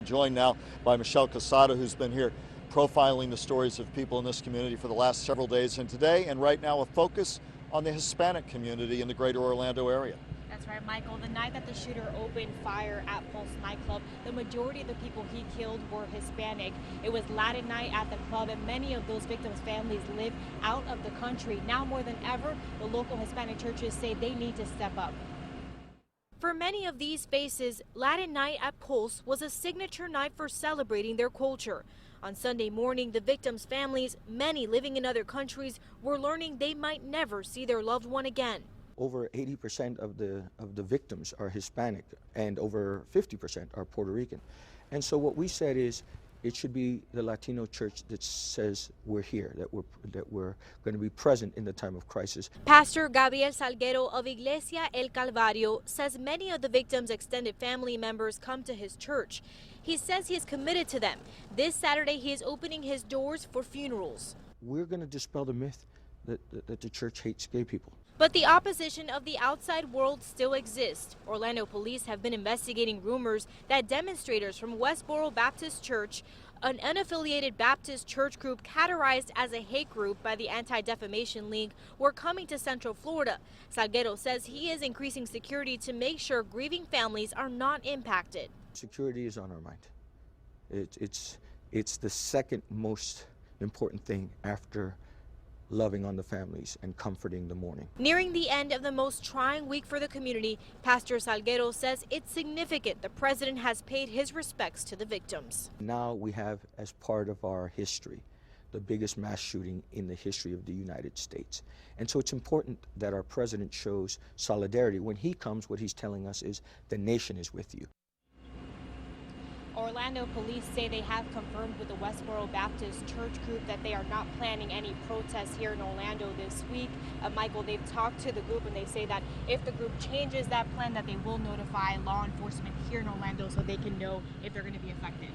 Joined now by Michelle Casada, who's been here profiling the stories of people in this community for the last several days, and today and right now a focus on the Hispanic community in the greater Orlando area. That's right, Michael. The night that the shooter opened fire at Pulse nightclub, the majority of the people he killed were Hispanic. It was Latin night at the club, and many of those victims' families live out of the country. Now more than ever, the local Hispanic churches say they need to step up. For many of these spaces, Latin night at Pulse was a signature night for celebrating their culture. On Sunday morning, the victims' families, many living in other countries, were learning they might never see their loved one again. Over 80% of the victims are Hispanic, and over 50% are Puerto Rican. And so what we said is it should be the Latino church that says we're here, that we're going to be present in the time of crisis. Pastor Gabriel Salguero of Iglesia El Calvario says many of the victims' extended family members come to his church. He says he is committed to them. This Saturday, he is opening his doors for funerals. We're going to dispel the myth that the church hates gay people. But the opposition of the outside world still exists. Orlando police have been investigating rumors that demonstrators from Westboro Baptist Church, an unaffiliated Baptist church group categorized as a hate group by the Anti-Defamation League, were coming to Central Florida. Salguero says he is increasing security to make sure grieving families are not impacted. Security is on our mind. It's the second most important thing after loving on the families and comforting the mourning. Nearing the end of the most trying week for the community, Pastor Salguero says it's significant the president has paid his respects to the victims. Now we have, as part of our history, the biggest mass shooting in the history of the United States. And so it's important that our president shows solidarity. When he comes, what he's telling us is the nation is with you. Orlando police say they have confirmed with the Westboro Baptist Church group that they are not planning any protests here in Orlando this week. Michael, they've talked to the group and they say that if the group changes that plan, that they will notify law enforcement here in Orlando so they can know if they're going to be affected.